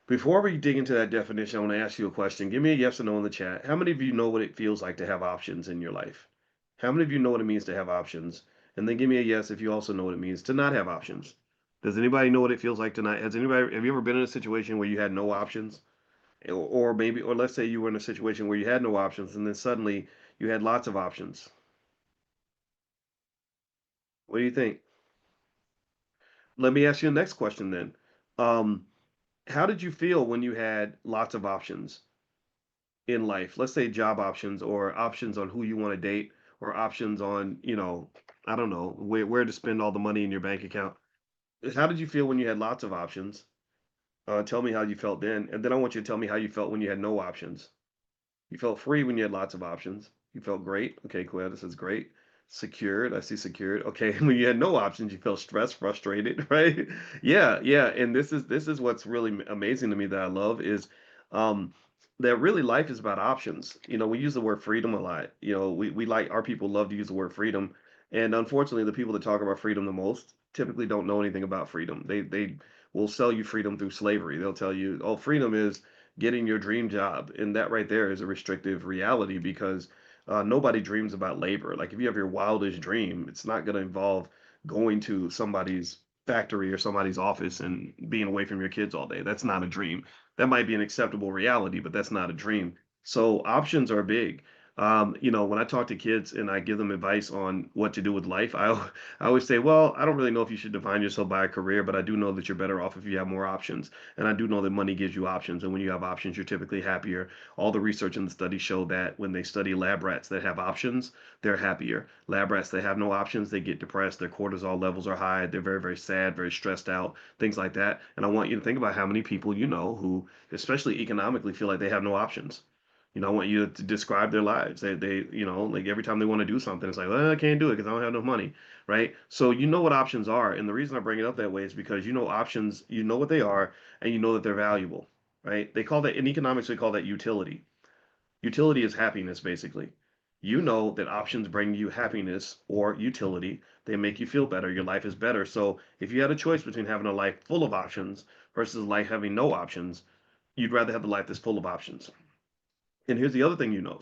Before we dig into that definition, I want to ask you a question. Give me a yes or no in the chat. How many of you know what it feels like to have options in your life? How many of you know what it means to have options? And then give me a yes if you also know what it means to not have options. Does anybody know what it feels like to not? Have you ever been in a situation where you had no options? Or maybe, or let's say you were in a situation where you had no options and then suddenly you had lots of options. What do you think? Let me ask you the next question then. Um, how did you feel when you had lots of options in life? Let's say job options or options on who you want to date or options on, I don't know, where to spend all the money in your bank account. How did you feel when you had lots of options? Tell me how you felt then. And then I want you to tell me how you felt when you had no options. You felt free when you had lots of options. You felt great. Okay, cool. This is great. Secured. I see secured. Okay, when you had no options, you felt stressed, frustrated, right? Yeah, yeah. And this is what's really amazing to me that I love is um that really life is about options. We use the word freedom a lot. We like our people love to use the word freedom. And unfortunately, the people that talk about freedom the most typically don't know anything about freedom. They will sell you freedom through slavery. They'll tell you, "Oh, freedom is getting your dream job." And that right there is a restrictive reality because nobody dreams about labor. Like if you have your wildest dream, it's not going to involve going to somebody's factory or somebody's office and being away from your kids all day. That's not a dream. That might be an acceptable reality, but that's not a dream. So options are big. When I talk to kids and I give them advice on what to do with life, I always say, well, I don't really know if you should define yourself by a career, but I do know that you're better off if you have more options. And I do know that money gives you options. And when you have options, you're typically happier. All the research and the studies show that when they study lab rats that have options, they're happier. Lab rats that have no options, they get depressed. Their cortisol levels are high. They're very, very sad, very stressed out, things like that. And I want you to think about how many people you know who, especially economically, feel like they have no options. I want you to describe their lives. Like every time they want to do something, it's like, well, I can't do it because I don't have no money, right? So you know what options are, and the reason I bring it up that way is because you know options, you know what they are, and you know that they're valuable, right? They call that in economics, we call that utility. Utility is happiness, basically. You know that options bring you happiness or utility. They make you feel better. Your life is better. So if you had a choice between having a life full of options versus a life having no options, you'd rather have the life that's full of options. And here's the other thing you know.